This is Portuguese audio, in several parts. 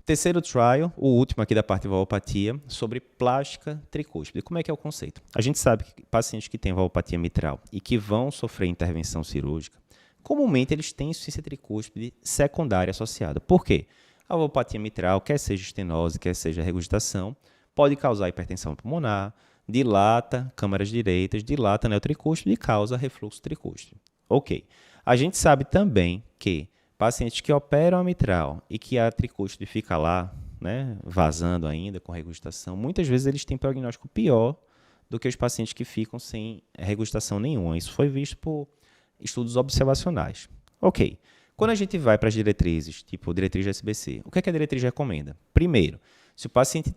Terceiro trial, o último aqui da parte de valvopatia, sobre plástica tricúspide. Como é que é o conceito? A gente sabe que pacientes que têm valvopatia mitral e que vão sofrer intervenção cirúrgica, comumente eles têm insuficiência tricúspide secundária associada. Por quê? A valvopatia mitral, quer seja estenose, quer seja regurgitação, pode causar hipertensão pulmonar, dilata câmaras direitas, dilata neotricúspide e causa refluxo tricúspide. Ok. A gente sabe também que pacientes que operam a mitral e que a tricúspide fica lá, né, vazando ainda com regurgitação, muitas vezes eles têm prognóstico pior do que os pacientes que ficam sem regurgitação nenhuma. Isso foi visto por estudos observacionais. Ok. Quando a gente vai para as diretrizes, tipo diretriz da SBC, o que é que a diretriz recomenda? Primeiro, se o paciente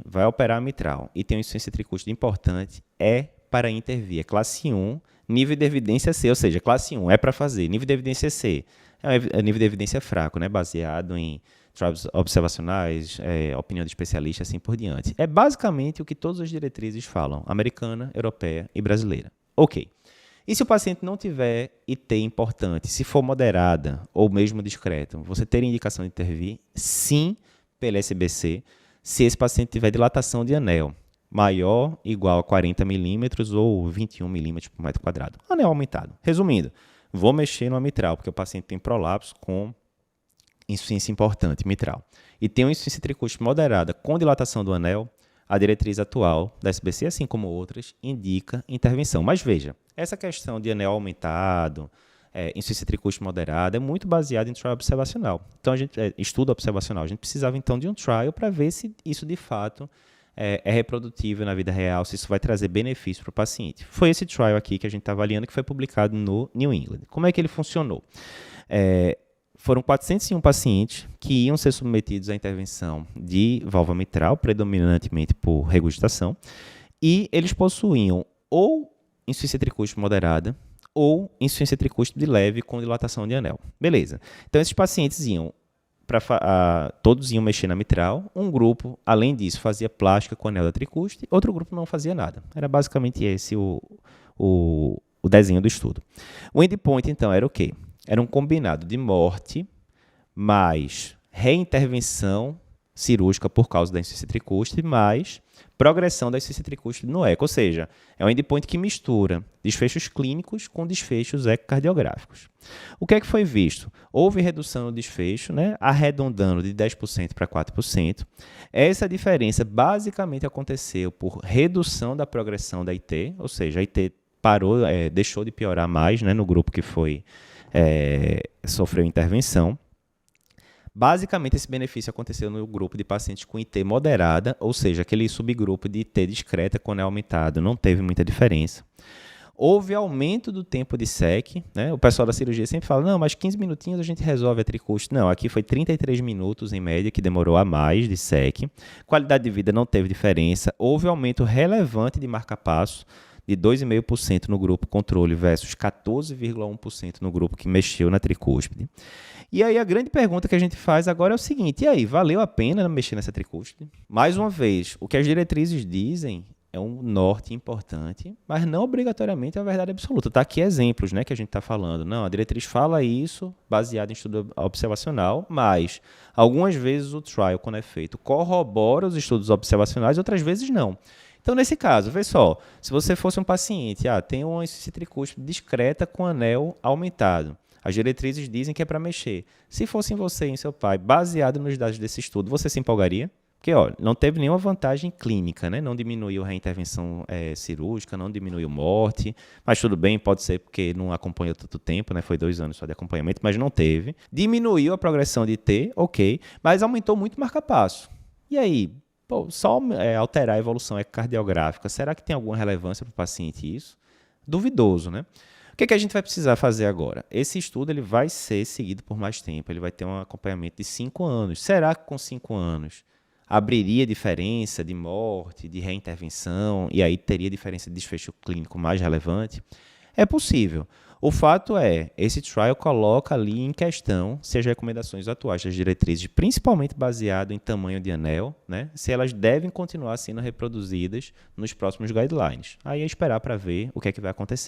vai operar a mitral e tem uma insuficiência tricúspide importante, é para intervir. É classe 1, nível de evidência C, ou seja, classe 1 é para fazer. Nível de evidência C é nível de evidência fraco, né? Baseado em trials observacionais, opinião de especialista, assim por diante. É basicamente o que todas as diretrizes falam, americana, europeia e brasileira. Ok. E se o paciente não tiver IT importante, se for moderada ou mesmo discreto, você teria indicação de intervir? Sim, pela SBC, se esse paciente tiver dilatação de anel maior ou igual a 40 milímetros ou 21 milímetros por metro quadrado. Anel aumentado. Resumindo, vou mexer no mitral, porque o paciente tem prolapso com insuficiência importante mitral. E tem uma insuficiência tricúspide moderada com dilatação do anel, a diretriz atual da SBC, assim como outras, indica intervenção. Mas veja, essa questão de anel aumentado, insuficiência tricúspide moderada, é muito baseada em trial observacional. Então, estudo observacional. A gente precisava, então, de um trial para ver se isso, de fato, é reprodutível na vida real, se isso vai trazer benefício para o paciente. Foi esse trial aqui que a gente está avaliando, que foi publicado no New England. Como é que ele funcionou? Foram 401 pacientes que iam ser submetidos à intervenção de válvula mitral, predominantemente por regurgitação, e eles possuíam ou insuficiência tricúspide moderada ou insuficiência tricúspide leve com dilatação de anel. Beleza. Então, esses pacientes todos iam mexer na mitral. Um grupo, além disso, fazia plástica com anel da tricúspide, outro grupo não fazia nada. Era basicamente esse o desenho do estudo. O endpoint, então, era o quê? Era um combinado de morte mais reintervenção cirúrgica por causa da insuficiência tricúspide mais progressão da insuficiência tricúspide no eco. Ou seja, é um endpoint que mistura desfechos clínicos com desfechos ecocardiográficos. O que é que foi visto? Houve redução no desfecho, né, arredondando de 10% para 4%. Essa diferença basicamente aconteceu por redução da progressão da IT, ou seja, a IT parou, deixou de piorar mais, né, no grupo que sofreu intervenção. Basicamente, esse benefício aconteceu no grupo de pacientes com IT moderada, ou seja, aquele subgrupo de IT discreta com anel aumentado, não teve muita diferença. Houve aumento do tempo de SEC, né? O pessoal da cirurgia sempre fala, não, mas 15 minutinhos a gente resolve a tricúspide. Não, aqui foi 33 minutos em média, que demorou a mais de SEC. Qualidade de vida não teve diferença. Houve aumento relevante de marca-passo, de 2,5% no grupo controle versus 14,1% no grupo que mexeu na tricúspide. E aí a grande pergunta que a gente faz agora é o seguinte, e aí, valeu a pena mexer nessa tricúspide? Mais uma vez, o que as diretrizes dizem é um norte importante, mas não obrigatoriamente é a verdade absoluta. Está aqui exemplos, né, que a gente está falando. Não, a diretriz fala isso baseado em estudo observacional, mas algumas vezes o trial, quando é feito, corrobora os estudos observacionais, outras vezes não. Então, nesse caso, vê só, se você fosse um paciente, tem uma insuficiência tricúspide discreta com anel aumentado, as diretrizes dizem que é para mexer. Se fossem você e seu pai, baseado nos dados desse estudo, você se empolgaria? Porque não teve nenhuma vantagem clínica, né? Não diminuiu a reintervenção cirúrgica, não diminuiu morte, mas tudo bem, pode ser porque não acompanhou tanto tempo, né? Foi 2 anos só de acompanhamento, mas não teve. Diminuiu a progressão de IT, ok, mas aumentou muito o marca-passo. E aí? Só alterar a evolução ecocardiográfica, será que tem alguma relevância para o paciente isso? Duvidoso, né? O que a gente vai precisar fazer agora? Esse estudo ele vai ser seguido por mais tempo, ele vai ter um acompanhamento de 5 anos. Será que com 5 anos abriria diferença de morte, de reintervenção, e aí teria diferença de desfecho clínico mais relevante? É possível. O fato é, esse trial coloca ali em questão se as recomendações atuais das diretrizes, principalmente baseado em tamanho de anel, né, se elas devem continuar sendo reproduzidas nos próximos guidelines. Aí é esperar para ver o que é que vai acontecer.